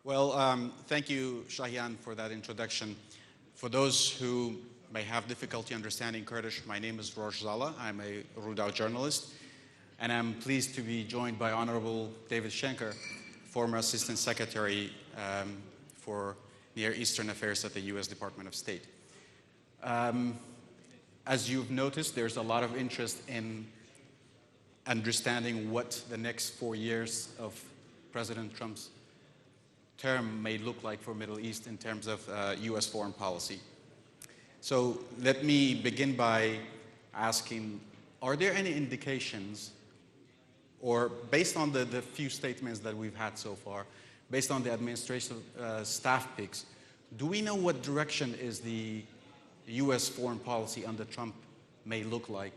Well, thank you, Shahian, for that introduction. For those who may have difficulty understanding Kurdish, my name is Zalla. I'm a Rudaw journalist, and I'm pleased to be joined by Honorable David Schenker, former Assistant Secretary for Near Eastern Affairs at the U.S. Department of State. As you've noticed, there's a lot of interest in understanding what the next 4 years of President Trump's term may look like for Middle East in terms of U.S. foreign policy. So let me begin by asking, are there any indications, or based on the few statements that we've had so far, based on the administrative staff picks, do we know what direction is the U.S. foreign policy under Trump may look like?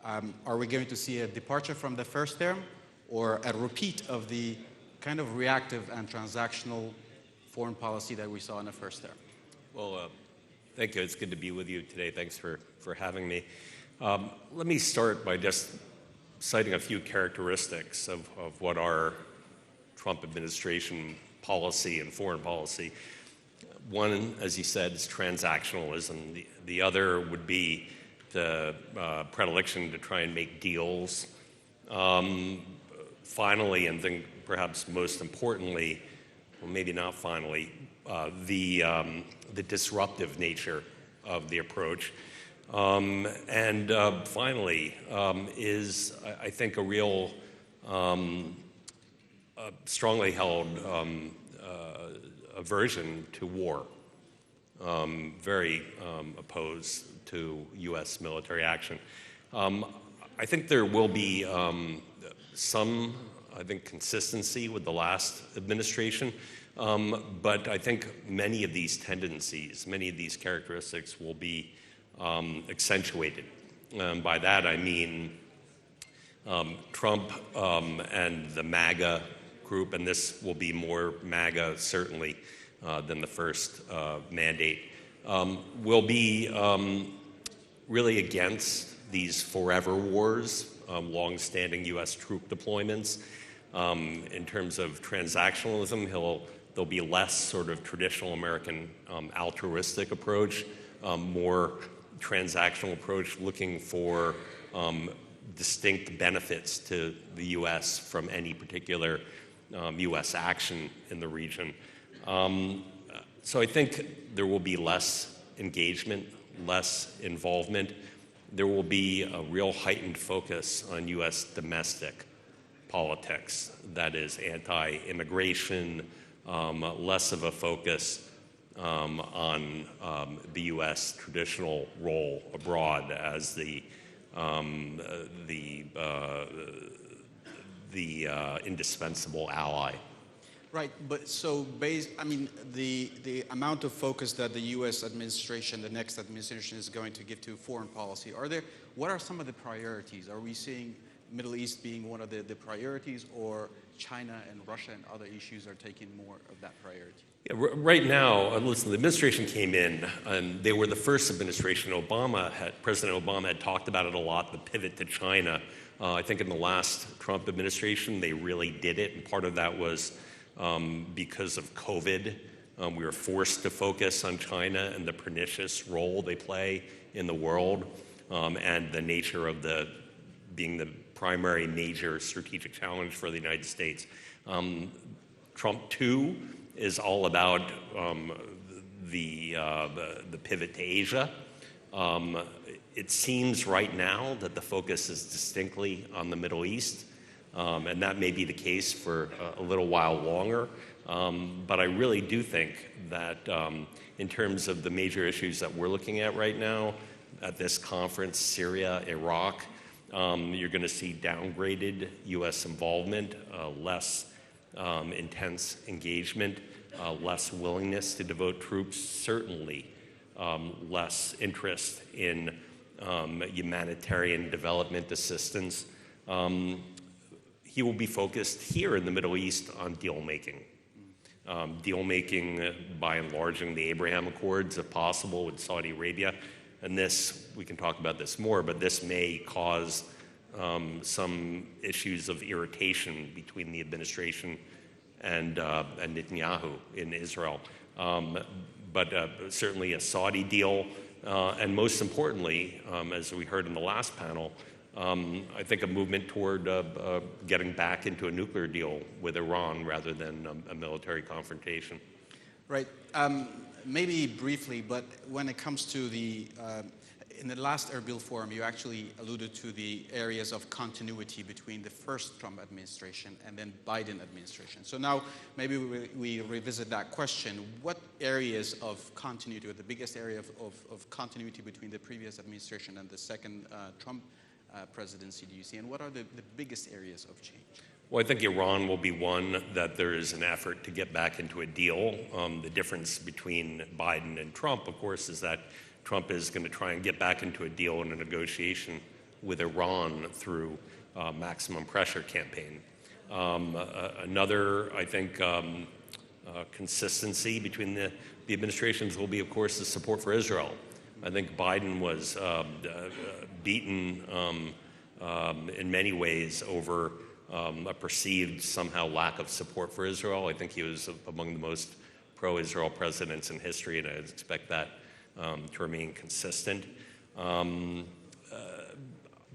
Are we going to see a departure from the first term, or a repeat of the kind of reactive and transactional foreign policy that we saw in the first term? Well, thank you. It's good to be with you today. Thanks for having me. Let me start by just citing a few characteristics of what our Trump administration policy and foreign policy. One, as you said, is transactionalism. The other would be the predilection to try and make deals. Finally, and then perhaps most importantly, or maybe not finally, the disruptive nature of the approach. And finally, is, I think, a real strongly held aversion to war, very opposed to U.S. military action. I think there will be some, consistency with the last administration, but I think many of these tendencies, many of these characteristics will be accentuated. By that I mean Trump and the MAGA group, and this will be more MAGA certainly than the first mandate, will be really against these forever wars, long-standing U.S. troop deployments. In terms of transactionalism, there'll be less sort of traditional American altruistic approach, more transactional approach, looking for distinct benefits to the U.S. from any particular U.S. action in the region. So I think there will be less engagement, less involvement. There will be a real heightened focus on U.S. domestic politics, that is anti-immigration, less of a focus on the U.S. traditional role abroad as the indispensable ally. Right, but so the amount of focus that the U.S. administration, the next administration, is going to give to foreign policy, what are some of the priorities? Are we seeing Middle East being one of the priorities, or China and Russia and other issues are taking more of that priority? Yeah, right now, listen, the administration came in, and they were the first administration. President Obama had talked about it a lot, the pivot to China. I think in the last Trump administration, they really did it, and part of that was because of COVID. We were forced to focus on China and the pernicious role they play in the world, and the nature of being the primary major strategic challenge for the United States. Trump 2 is all about the pivot to Asia. It seems right now that the focus is distinctly on the Middle East, and that may be the case for a little while longer. But I really do think that in terms of the major issues that we're looking at right now at this conference, Syria, Iraq, you're going to see downgraded U.S. involvement, less intense engagement, less willingness to devote troops, certainly less interest in humanitarian development assistance. He will be focused here in the Middle East on deal-making. Deal-making by enlarging the Abraham Accords, if possible, with Saudi Arabia. And this, we can talk about this more, but this may cause some issues of irritation between the administration and Netanyahu in Israel. But certainly a Saudi deal, and most importantly, as we heard in the last panel, I think a movement toward getting back into a nuclear deal with Iran rather than a military confrontation. Right. Maybe briefly, but when it comes to in the last Erbil Forum, you actually alluded to the areas of continuity between the first Trump administration and then Biden administration. So now maybe we revisit that question. What areas of continuity, or the biggest area of continuity between the previous administration and the second Trump presidency do you see, and what are the biggest areas of change? Well, I think Iran will be one that there is an effort to get back into a deal. The difference between Biden and Trump, of course, is that Trump is going to try and get back into a deal and a negotiation with Iran through maximum pressure campaign. Another, I think, consistency between the administrations will be, of course, the support for Israel. I think Biden was beaten in many ways over a perceived somehow lack of support for Israel. I think he was among the most pro-Israel presidents in history, and I expect that to remain consistent.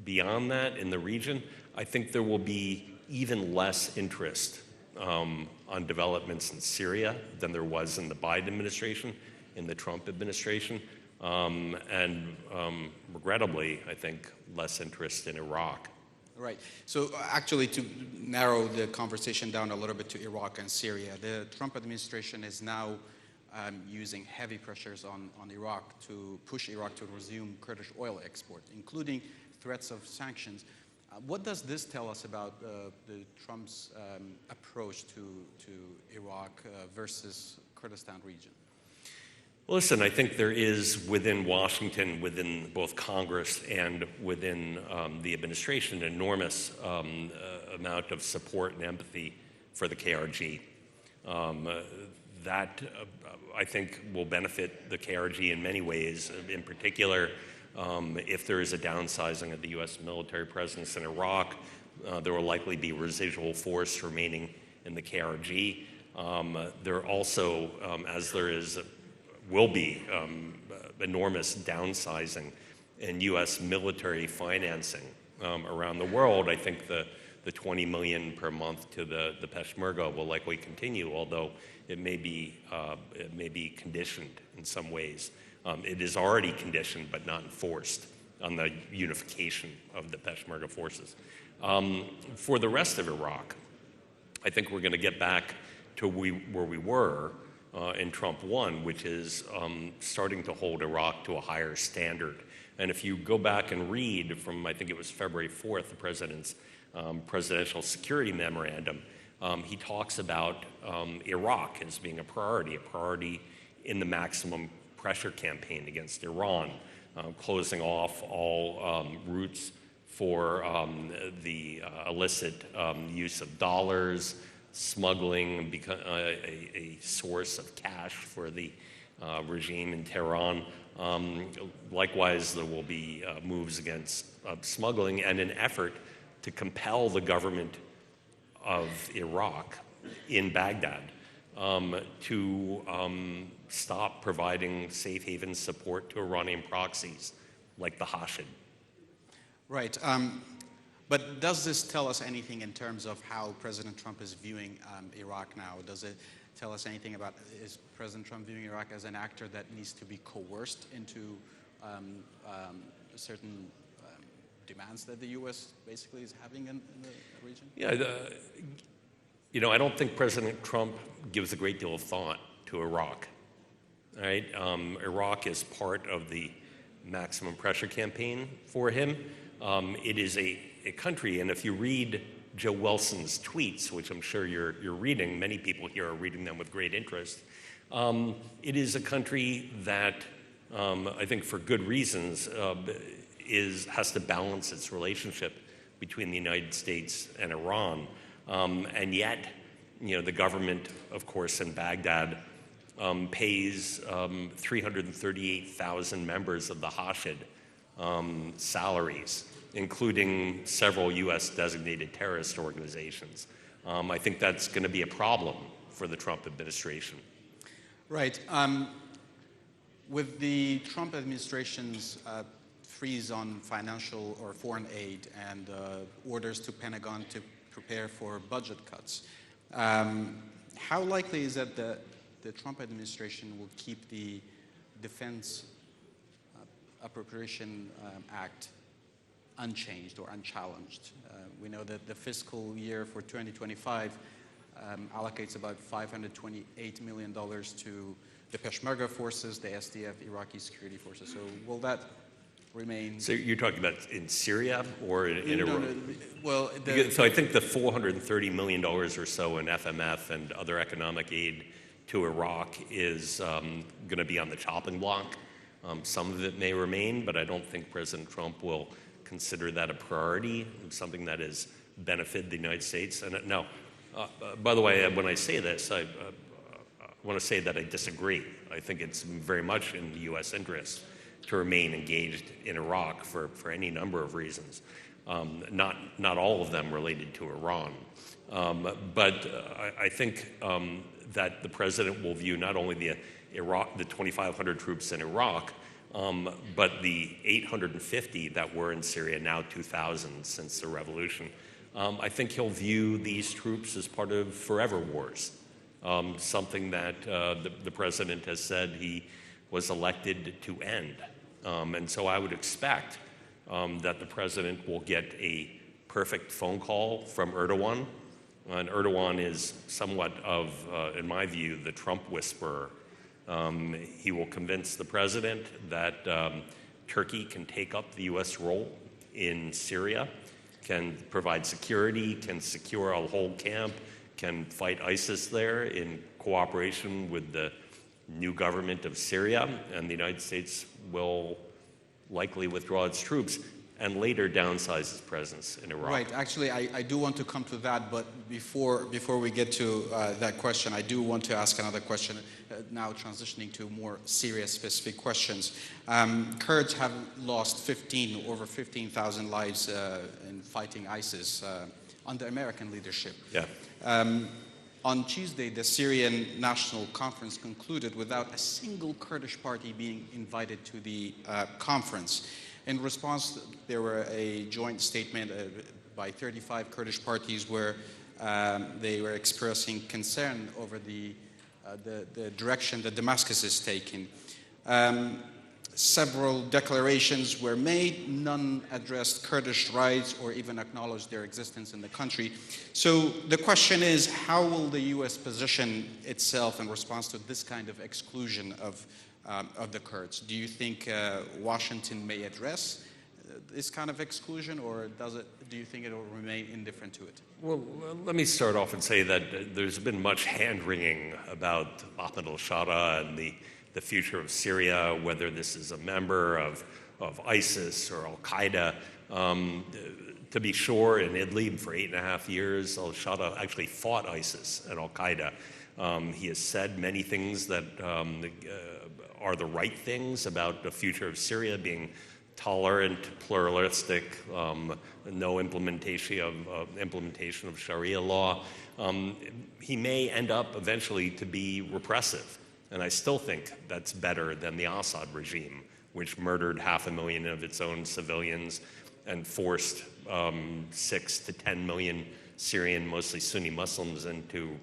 Beyond that, in the region, I think there will be even less interest on developments in Syria than there was in the Biden administration, in the Trump administration, and regrettably, I think, less interest in Iraq. Right. So actually, to narrow the conversation down a little bit to Iraq and Syria, the Trump administration is now using heavy pressures on Iraq to push Iraq to resume Kurdish oil export, including threats of sanctions. What does this tell us about the Trump's approach to Iraq versus Kurdistan region? Listen, I think there is within Washington, within both Congress and within the administration, an enormous amount of support and empathy for the KRG. That, I think, will benefit the KRG in many ways. In particular, if there is a downsizing of the U.S. military presence in Iraq, there will likely be residual force remaining in the KRG. There also, as there will be enormous downsizing in U.S. military financing around the world, I think the $20 million per month to the Peshmerga will likely continue, although it may be conditioned in some ways. It is already conditioned but not enforced on the unification of the Peshmerga forces. For the rest of Iraq, I think we're going to get back to where we were in Trump 1, which is starting to hold Iraq to a higher standard. And if you go back and read from, I think it was February 4th, the president's presidential security memorandum, he talks about Iraq as being a priority in the maximum pressure campaign against Iran, closing off all routes for the illicit use of dollars, smuggling, a source of cash for the regime in Tehran. Likewise, there will be moves against smuggling and an effort to compel the government of Iraq in Baghdad to stop providing safe haven support to Iranian proxies like the Hashid. Right. But does this tell us anything in terms of how President Trump is viewing Iraq now? Does it tell us anything about, is President Trump viewing Iraq as an actor that needs to be coerced into certain demands that the U.S. basically is having in the region? Yeah, I don't think President Trump gives a great deal of thought to Iraq. Right? Iraq is part of the maximum pressure campaign for him. It is a country, and if you read Joe Wilson's tweets, which I'm sure you're reading, many people here are reading them with great interest, it is a country that I think for good reasons has to balance its relationship between the United States and Iran. And yet, the government, of course, in Baghdad pays 338,000 members of the Hashid salaries, including several U.S. designated terrorist organizations. I think that's going to be a problem for the Trump administration. Right. With the Trump administration's freeze on financial or foreign aid and orders to Pentagon to prepare for budget cuts, how likely is that the Trump administration will keep the Defense Appropriation Act unchanged or unchallenged? We know that the fiscal year for 2025 allocates about $528 million to the Peshmerga forces, the SDF, Iraqi security forces. So will that remain? So you're talking about in Syria or in Iraq? No. Well, so I think the $430 million or so in FMF and other economic aid to Iraq is going to be on the chopping block. Some of it may remain, but I don't think President Trump will consider that a priority, something that has benefited the United States. And no, by the way, when I say this, I want to say that I disagree. I think it's very much in the U.S. interest to remain engaged in Iraq for any number of reasons, not all of them related to Iran. But I think that the president will view not only the 2,500 troops in Iraq, but the 850 that were in Syria, now 2,000 since the revolution. I think he'll view these troops as part of forever wars, something that the president has said he was elected to end. And so I would expect that the president will get a perfect phone call from Erdogan. And Erdogan is somewhat of, in my view, the Trump whisperer. He will convince the president that Turkey can take up the U.S. role in Syria, can provide security, can secure a whole camp, can fight ISIS there in cooperation with the new government of Syria, and the United States will likely withdraw its troops and later downsize its presence in Iraq. Right. Actually, I do want to come to that, but before we get to that question, I do want to ask another question, now transitioning to more serious, specific questions. Kurds have lost over 15,000 lives in fighting ISIS under American leadership. Yeah. On Tuesday, the Syrian National Conference concluded without a single Kurdish party being invited to the conference. In response, there were a joint statement by 35 Kurdish parties where they were expressing concern over the direction that Damascus is taking. Several declarations were made. None addressed Kurdish rights or even acknowledged their existence in the country. So the question is, how will the U.S. position itself in response to this kind of exclusion of the Kurds? Do you think Washington may address this kind of exclusion, or do you think it will remain indifferent to it? Well, let me start off and say that there's been much hand-wringing about Ahmed al-Sharaa and the future of Syria, whether this is a member of ISIS or al-Qaeda. To be sure, in Idlib for 8.5 years, al-Sharaa actually fought ISIS and al-Qaeda. He has said many things that are the right things about the future of Syria, being tolerant, pluralistic, no implementation of Sharia law. He may end up eventually to be repressive. And I still think that's better than the Assad regime, which murdered 500,000 of its own civilians and forced 6 to 10 million Syrian, mostly Sunni Muslims, into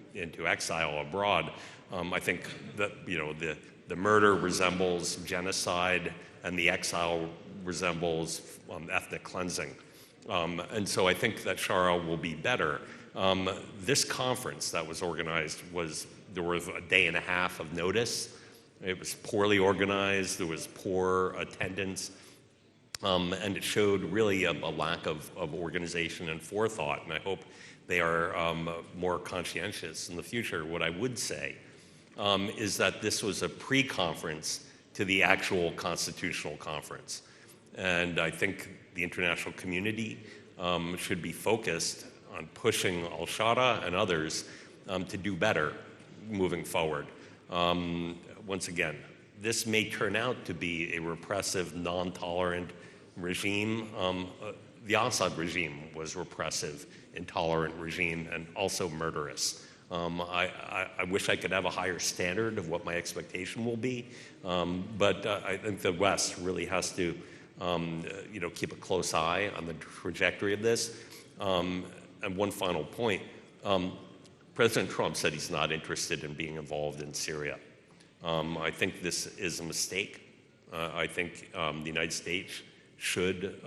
exile abroad. I think that the murder resembles genocide, and the exile resembles ethnic cleansing. And so I think that Sharaa will be better. This conference that was organized there was a day and a half of notice. It was poorly organized. There was poor attendance. And it showed really a lack of organization and forethought. And I hope they are more conscientious in the future. What I would say is that this was a pre-conference to the actual constitutional conference. And I think the international community should be focused on pushing al-Sharaa and others to do better moving forward. Once again, this may turn out to be a repressive, non-tolerant regime. the Assad regime was repressive, intolerant regime, and also murderous. I wish I could have a higher standard of what my expectation will be, but I think the West really has to, keep a close eye on the trajectory of this. And one final point, President Trump said he's not interested in being involved in Syria. I think this is a mistake. I think the United States should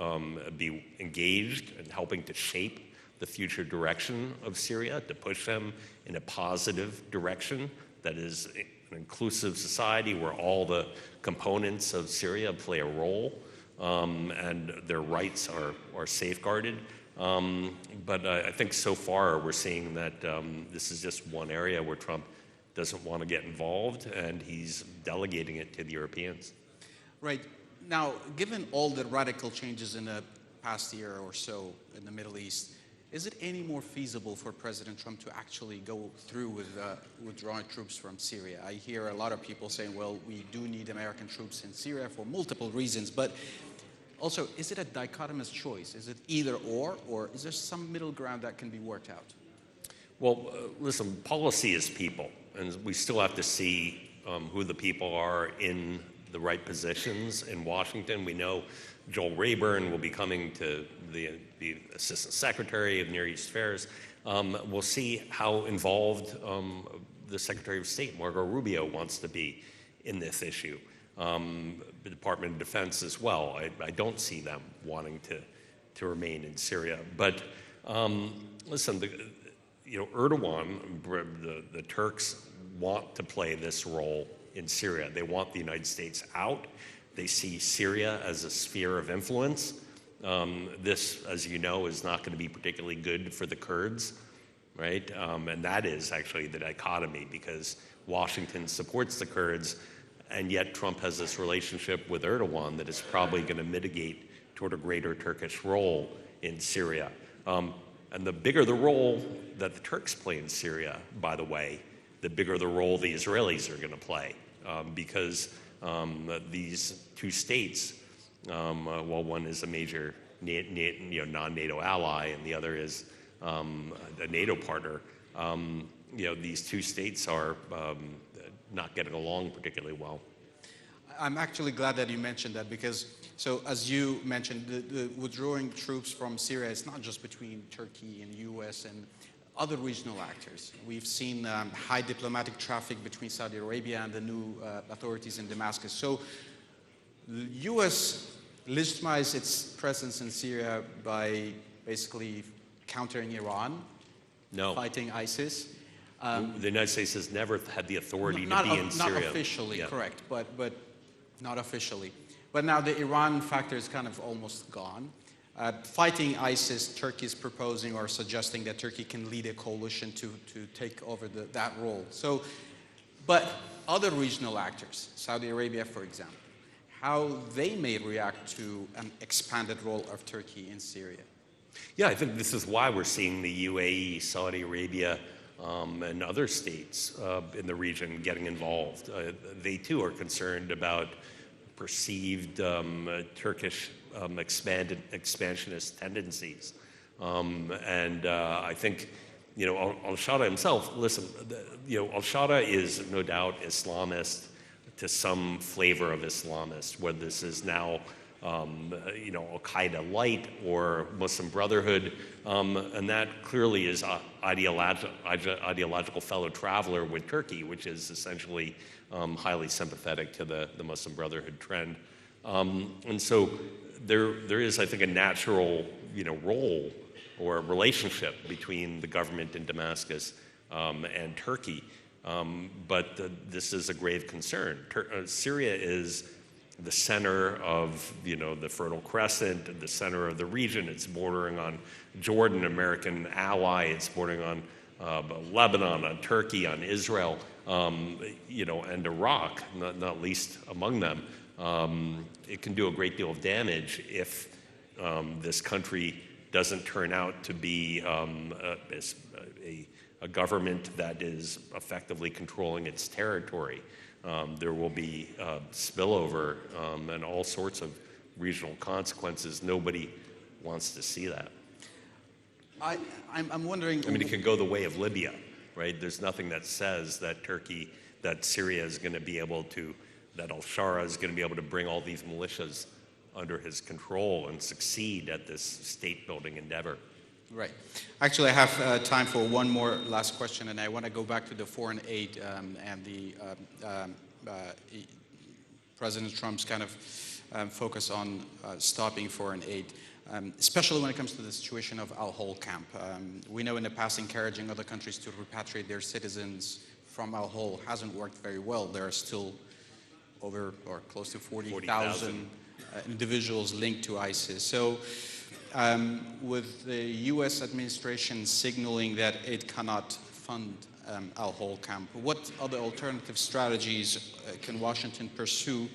be engaged in helping to shape the future direction of Syria, to push them in a positive direction that is an inclusive society where all the components of Syria play a role and their rights are safeguarded. But I think so far we're seeing that this is just one area where Trump doesn't want to get involved, and he's delegating it to the Europeans. Right. Now, given all the radical changes in the past year or so in the Middle East, is it any more feasible for President Trump to actually go through with withdrawing troops from Syria? I hear a lot of people saying, well, we do need American troops in Syria for multiple reasons, but also, is it a dichotomous choice? Is it either or is there some middle ground that can be worked out? Well, listen, policy is people, and we still have to see who the people are in the right positions in Washington. We know Joel Rayburn will be coming to the Assistant Secretary of Near East Affairs. We'll see how involved the Secretary of State, Marco Rubio, wants to be in this issue. The Department of Defense as well. I don't see them wanting to remain in Syria. But listen, Erdogan, the Turks want to play this role in Syria. They want the United States out. They see Syria as a sphere of influence. This, as you know, is not going to be particularly good for the Kurds, right? And that is actually the dichotomy, because Washington supports the Kurds, and yet Trump has this relationship with Erdogan that is probably going to mitigate toward a greater Turkish role in Syria. And the bigger the role that the Turks play in Syria, by the way, the bigger the role the Israelis are going to play, because these two states, while one is a major non-NATO ally and the other is a NATO partner, these two states are not getting along particularly well. I'm actually glad that you mentioned that, because, so as you mentioned, the withdrawing troops from Syria is not just between Turkey and U.S. and other regional actors. We've seen high diplomatic traffic between Saudi Arabia and the new authorities in Damascus. So the U.S. legitimized its presence in Syria by basically countering Iran, fighting ISIS. The United States has never had the authority to be in Syria. Not officially, correct, but not officially. But now the Iran factor is kind of almost gone. Fighting ISIS, Turkey is proposing or suggesting that Turkey can lead a coalition to take over that role. So, but other regional actors, Saudi Arabia, for example, how they may react to an expanded role of Turkey in Syria. Yeah, I think this is why we're seeing the UAE, Saudi Arabia, and other states in the region getting involved. They too are concerned about perceived Turkish expansionist tendencies. And I think, al-Shada himself, listen, al-Shada is no doubt Islamist to some flavor of Islamist, whether this is now Al-Qaeda light or Muslim Brotherhood, and that clearly is ideological fellow traveler with Turkey, which is essentially highly sympathetic to the Muslim Brotherhood trend. And so there is, I think, a natural role or relationship between the government in Damascus and Turkey, but this is a grave concern. Syria is the center of the Fertile Crescent, the center of the region. It's bordering on Jordan, American ally. It's bordering on Lebanon, on Turkey, on Israel, and Iraq, not least among them. It can do a great deal of damage if this country doesn't turn out to be a government that is effectively controlling its territory. There will be spillover and all sorts of regional consequences. Nobody wants to see that. I'm wondering. I mean, it could go the way of Libya, right? There's nothing that says that that Syria is going to be able to, that al-Shara is going to be able to bring all these militias under his control and succeed at this state-building endeavor. Right. Actually, I have time for one more last question, and I want to go back to the foreign aid and the President Trump's kind of focus on stopping foreign aid, especially when it comes to the situation of Al-Hol camp. We know in the past encouraging other countries to repatriate their citizens from Al-Hol hasn't worked very well. There are still over or close to 40,000 individuals linked to ISIS. So with the U.S. administration signaling that it cannot fund Al-Hol camp, what other alternative strategies can Washington pursue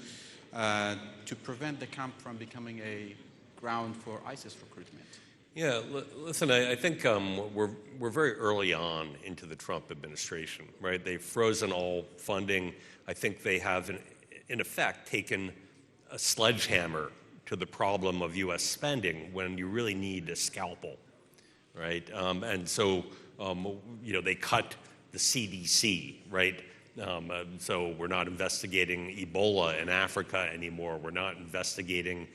to prevent the camp from becoming a ground for ISIS recruitment? Yeah, listen, I think we're very early on into the Trump administration, right? They've frozen all funding. I think they have, in effect, taken a sledgehammer to the problem of U.S. spending when you really need a scalpel, right? And so, they cut the CDC, right? So we're not investigating Ebola in Africa anymore. We're not investigating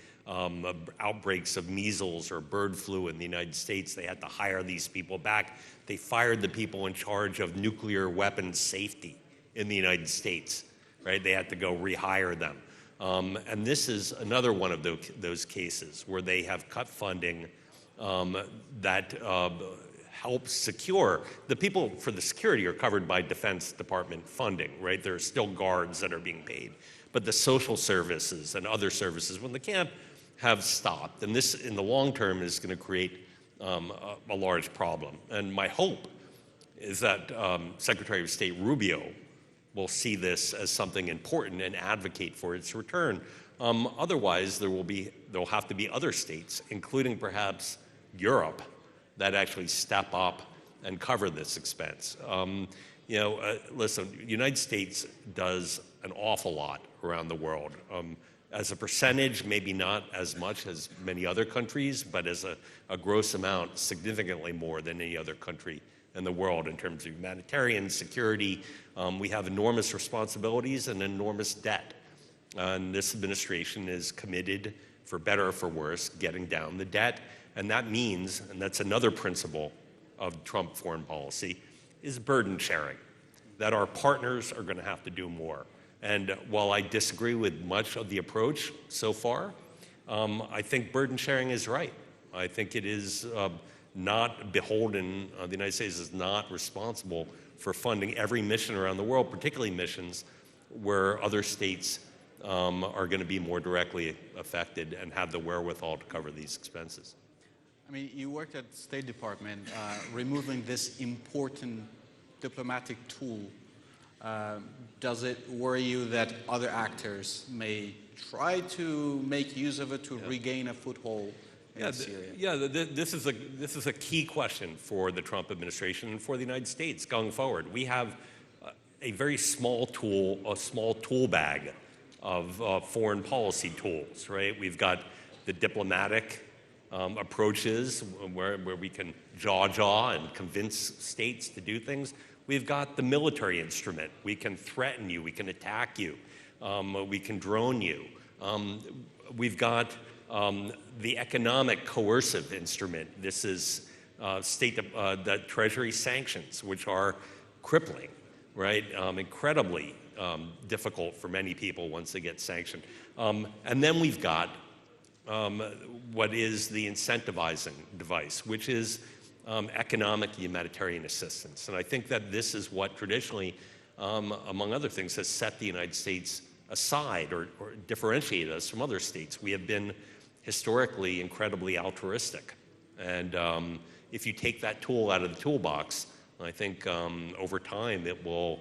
outbreaks of measles or bird flu in the United States. They had to hire these people back. They fired the people in charge of nuclear weapons safety in the United States, right? They had to go rehire them. And this is another one of those cases where they have cut funding that helps secure. The people for the security are covered by Defense Department funding, right? There are still guards that are being paid. But the social services and other services when the camp have stopped. And this, in the long term, is going to create a large problem. And my hope is that Secretary of State Rubio will see this as something important and advocate for its return. Otherwise, there'll have to be other states, including perhaps Europe, that actually step up and cover this expense. Listen, the United States does an awful lot around the world. As a percentage, maybe not as much as many other countries, but as a gross amount, significantly more than any other country in the world in terms of humanitarian security. We have enormous responsibilities and enormous debt. And this administration is committed, for better or for worse, getting down the debt. And that means, and that's another principle of Trump foreign policy, is burden sharing, that our partners are going to have to do more. And while I disagree with much of the approach so far, I think burden sharing is right. I think it is not beholden, the United States is not responsible for funding every mission around the world, particularly missions where other states are going to be more directly affected and have the wherewithal to cover these expenses. I mean, you worked at the State Department, removing this important diplomatic tool. Does it worry you that other actors may try to make use of it to regain a foothold in Syria? This is a key question for the Trump administration and for the United States going forward. We have a very small tool, a small tool bag of foreign policy tools, right? We've got the diplomatic approaches where we can jaw and convince states to do things. We've got the military instrument. We can threaten you. We can attack you. We can drone you. We've got the economic coercive instrument. This is the Treasury sanctions, which are crippling, right? Incredibly difficult for many people once they get sanctioned. And then we've got what is the incentivizing device, which is economic humanitarian assistance. And I think that this is what traditionally, among other things, has set the United States aside or differentiated us from other states. We have been historically incredibly altruistic. And if you take that tool out of the toolbox, I think over time it will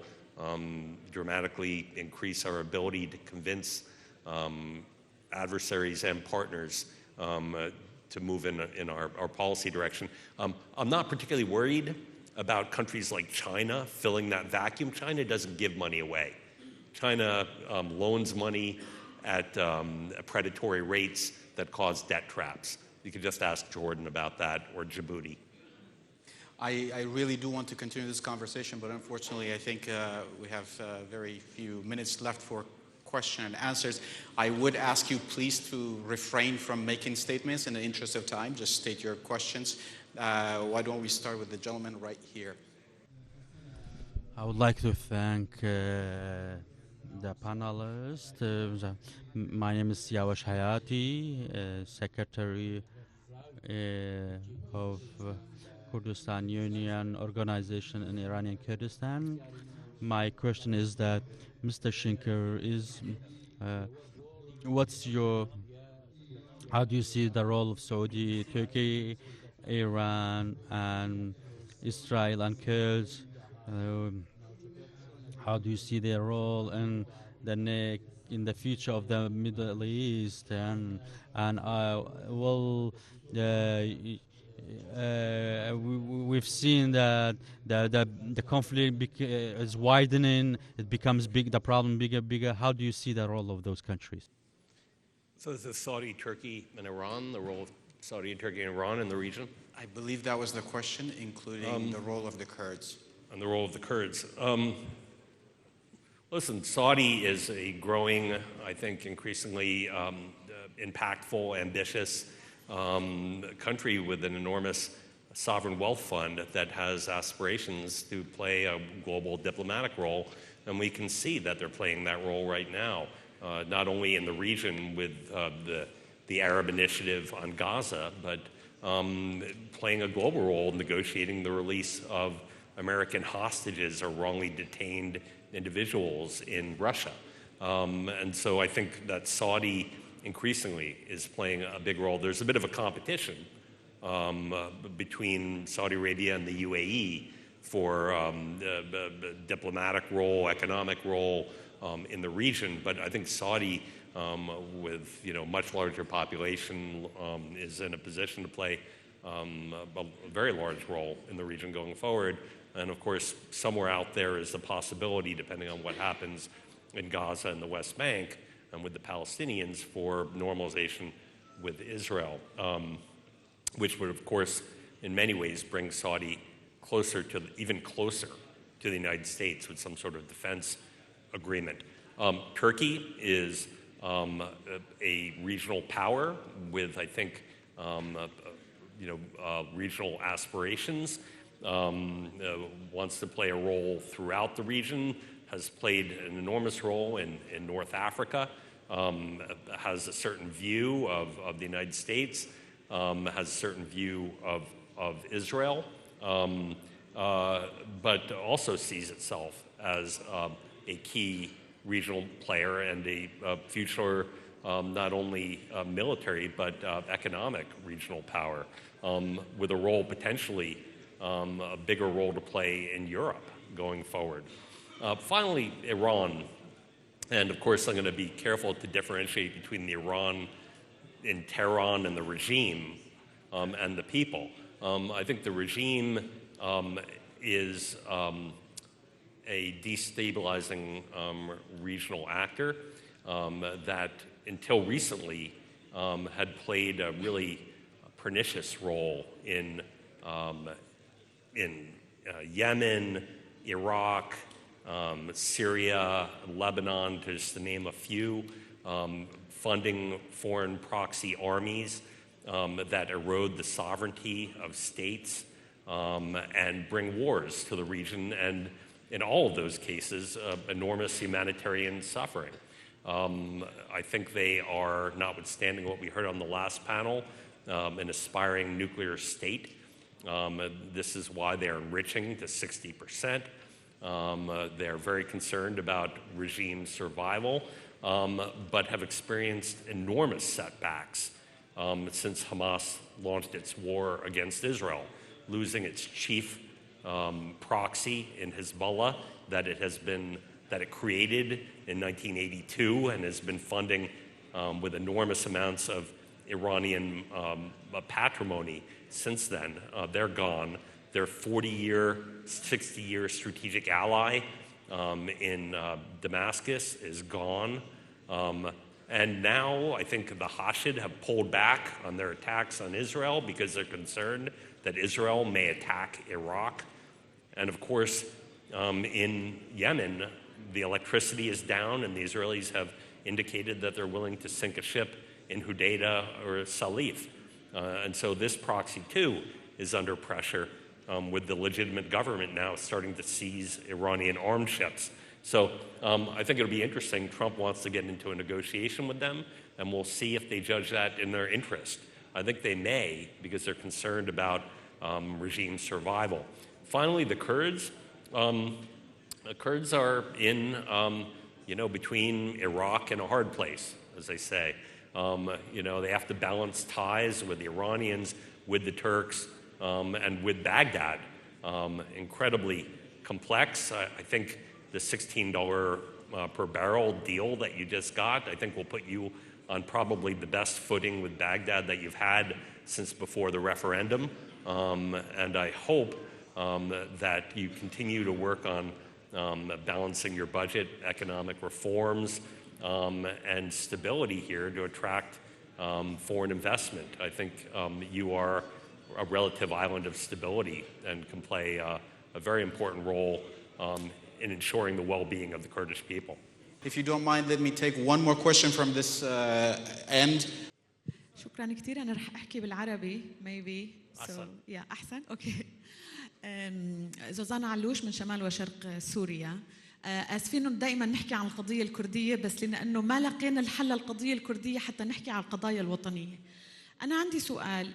dramatically increase our ability to convince adversaries and partners to move in our policy direction. I'm not particularly worried about countries like China filling that vacuum. China doesn't give money away. China loans money at predatory rates that cause debt traps. you could just ask Jordan about that, or Djibouti. I really do want to continue this conversation, but unfortunately I think we have very few minutes left for question and answers. I would ask you please to refrain from making statements in the interest of time. Just state your questions. Why don't we start with the gentleman right here? I would like to thank the panelists. My name is Siawash Hayati, Secretary of Kurdistan Union Organization in Iranian Kurdistan. My question is that Mr. Schenker is, how do you see the role of Saudi, Turkey, Iran, and Israel and Kurds? How do you see their role in the future of the Middle East, and we've seen that the conflict is widening. It becomes big. The problem bigger. How do you see the role of those countries? So is this Saudi, Turkey, and Iran, the role of Saudi, Turkey, and Iran in the region? I believe that was the question, including the role of the Kurds. And the role of the Kurds. Listen, Saudi is a growing, I think, increasingly impactful, ambitious country with an enormous sovereign wealth fund that has aspirations to play a global diplomatic role, and we can see that they're playing that role right now, not only in the region with the Arab Initiative on Gaza, but playing a global role in negotiating the release of American hostages or wrongly detained individuals in Russia. And so I think that Saudi increasingly is playing a big role. There's a bit of a competition between Saudi Arabia and the UAE for diplomatic role, economic role in the region, but I think Saudi, with much larger population, is in a position to play a very large role in the region going forward. And of course, somewhere out there is the possibility, depending on what happens in Gaza and the West Bank and with the Palestinians, for normalization with Israel, which would, of course, in many ways bring Saudi even closer to the United States with some sort of defense agreement. Turkey is a regional power with, I think, regional aspirations. Wants to play a role throughout the region, has played an enormous role in North Africa, has a certain view of the United States, has a certain view of Israel, but also sees itself as a key regional player and a future not only military but economic regional power, with a role potentially a bigger role to play in Europe going forward. Finally, Iran. And of course, I'm going to be careful to differentiate between the Iran in Tehran and the regime and the people. I think the regime is a destabilizing regional actor that until recently had played a really pernicious role in Yemen, Iraq, Syria, Lebanon, just to name a few, funding foreign proxy armies that erode the sovereignty of states and bring wars to the region, and in all of those cases, enormous humanitarian suffering. I think they are, notwithstanding what we heard on the last panel, an aspiring nuclear state. This is why they're enriching to 60%. They're very concerned about regime survival, but have experienced enormous setbacks since Hamas launched its war against Israel, losing its chief proxy in Hezbollah that it created in 1982 and has been funding with enormous amounts of Iranian patrimony since then. They're gone. Their 40-year, 60-year strategic ally in Damascus is gone. And now I think the Hashid have pulled back on their attacks on Israel because they're concerned that Israel may attack Iraq. And of course, in Yemen, the electricity is down, and the Israelis have indicated that they're willing to sink a ship in Hodeidah or Salif. And so this proxy, too, is under pressure with the legitimate government now starting to seize Iranian armed ships. So I think it'll be interesting. Trump wants to get into a negotiation with them, and we'll see if they judge that in their interest. I think they may, because they're concerned about regime survival. Finally, the Kurds. The Kurds are in, between Iraq and a hard place, as they say. They have to balance ties with the Iranians, with the Turks, and with Baghdad. Incredibly complex. I think the $16 per barrel deal that you just got, I think will put you on probably the best footing with Baghdad that you've had since before the referendum. And I hope that you continue to work on balancing your budget, economic reforms, and stability here to attract foreign investment. I think you are a relative island of stability and can play a very important role in ensuring the well-being of the Kurdish people. If you don't mind, let me take one more question from this end. شكرا كثير. أنا رح أحكي بالعربي maybe. أحسن. أحسن. أوكي. زوزانا علوش من شمال وشرق سوريا. آسفين إنه دائما نحكي عن القضية الكردية بس لأنه ما لقينا الحل للقضية الكردية حتى نحكي عن القضايا الوطنية. أنا عندي سؤال،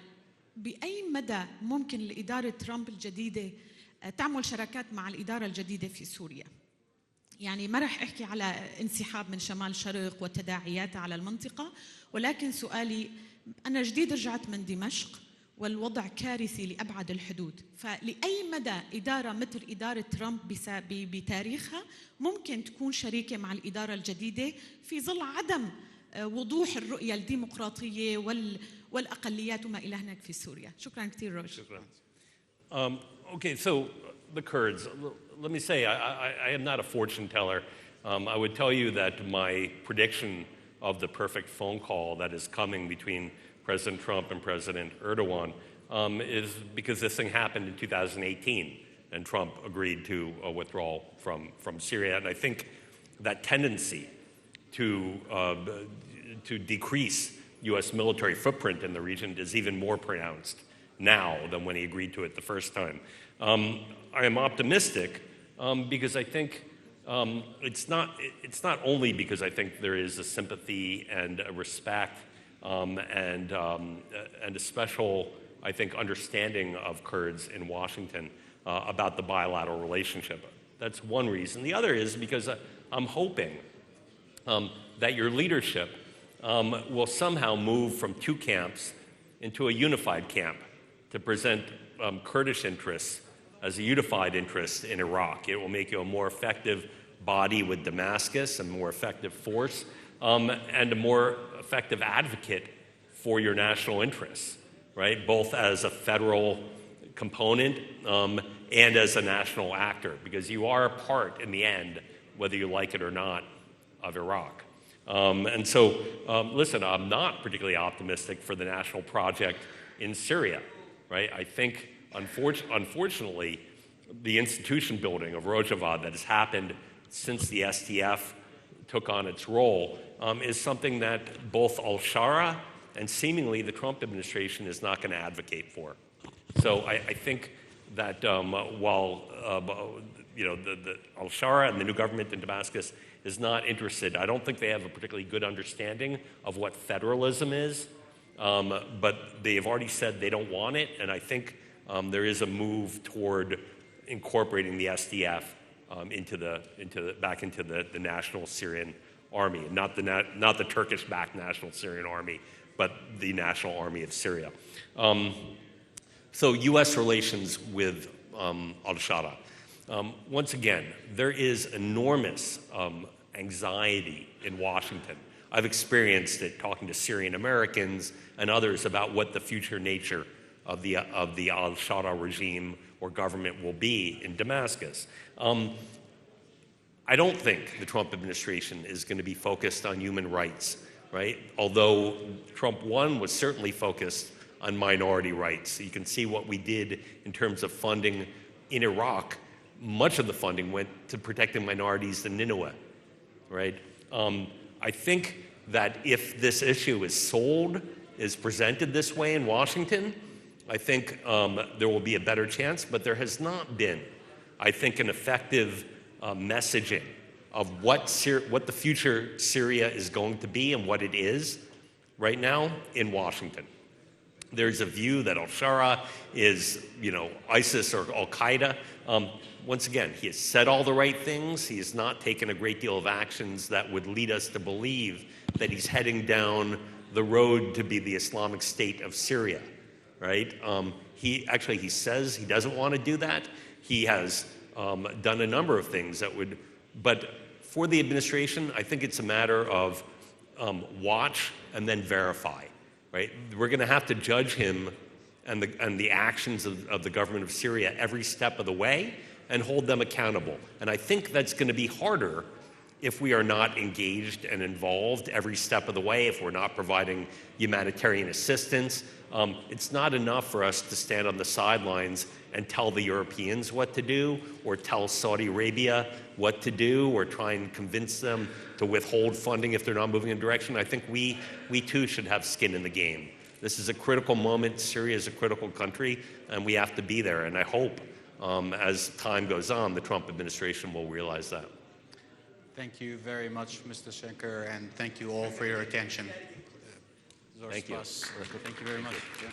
بأي مدى ممكن الإدارة ترامب الجديدة تعمل شراكات مع الإدارة الجديدة في سوريا؟ يعني ما رح أحكي على انسحاب من شمال شرق وتداعياتها على المنطقة، ولكن سؤالي، أنا جديد رجعت من دمشق والوضع كارثي لأبعد الحدود، فلأي مدى إدارة مثل إدارة ترامب بتاريخها ممكن تكون شريكة مع الإدارة الجديدة في ظل عدم وضوح الرؤية الديمقراطية والأقليات وما إلى هناك في سوريا؟ شكرا كثير روج. شكرا. Okay, so the Kurds, let me say, I am not a fortune teller. I would tell you that my prediction of the perfect phone call that is coming between President Trump and President Erdogan is because this thing happened in 2018 and Trump agreed to a withdrawal from Syria. And I think that tendency to decrease U.S. military footprint in the region is even more pronounced now than when he agreed to it the first time. I am optimistic because I think it's not only because I think there is a sympathy and a respect and a special, I think, understanding of Kurds in Washington about the bilateral relationship. That's one reason. The other is because I'm hoping that your leadership will somehow move from two camps into a unified camp to present Kurdish interests as a unified interest in Iraq. It will make you a more effective body with Damascus, a more effective force, and a more effective advocate for your national interests, right? Both as a federal component and as a national actor, because you are a part, in the end, whether you like it or not, of Iraq. And so, listen, I'm not particularly optimistic for the national project in Syria, right? I think, unfortunately, the institution building of Rojava that has happened since the SDF took on its role is something that both al-Shara and seemingly the Trump administration is not going to advocate for. So I think that while the al-Shara and the new government in Damascus is not interested, I don't think they have a particularly good understanding of what federalism is, but they've already said they don't want it, and I think there is a move toward incorporating the SDF back into the national Syrian army, not the Turkish-backed national Syrian army, but the national army of Syria. So U.S. relations with al-Shara. Once again, there is enormous anxiety in Washington. I've experienced it talking to Syrian Americans and others about what the future nature of the al-Shara regime or government will be in Damascus. I don't think the Trump administration is going to be focused on human rights right? Although Trump 1 was certainly focused on minority rights. You can see what we did in terms of funding in Iraq. Much of the funding went to protecting minorities in Nineveh, right? I think that if this issue is presented this way in Washington, I think there will be a better chance, but there has not been, I think, an effective messaging of what the future Syria is going to be and what it is right now in Washington. There's a view that al-Shara is, ISIS or al-Qaeda. Once again, he has said all the right things. He has not taken a great deal of actions that would lead us to believe that he's heading down the road to be the Islamic State of Syria, right? He says he doesn't want to do that. He has done a number of things that would, but for the administration, I think it's a matter of watch and then verify. Right? We're going to have to judge him and the actions of the government of Syria every step of the way and hold them accountable. And I think that's going to be harder if we are not engaged and involved every step of the way, if we're not providing humanitarian assistance. It's not enough for us to stand on the sidelines and tell the Europeans what to do, or tell Saudi Arabia what to do, or try and convince them to withhold funding if they're not moving in a direction. I think we too should have skin in the game. This is a critical moment. Syria is a critical country, and we have to be there. And I hope, as time goes on, the Trump administration will realize that. Thank you very much, Mr. Schenker, and thank you all for your attention. Thank you. Thank you very much. Yeah.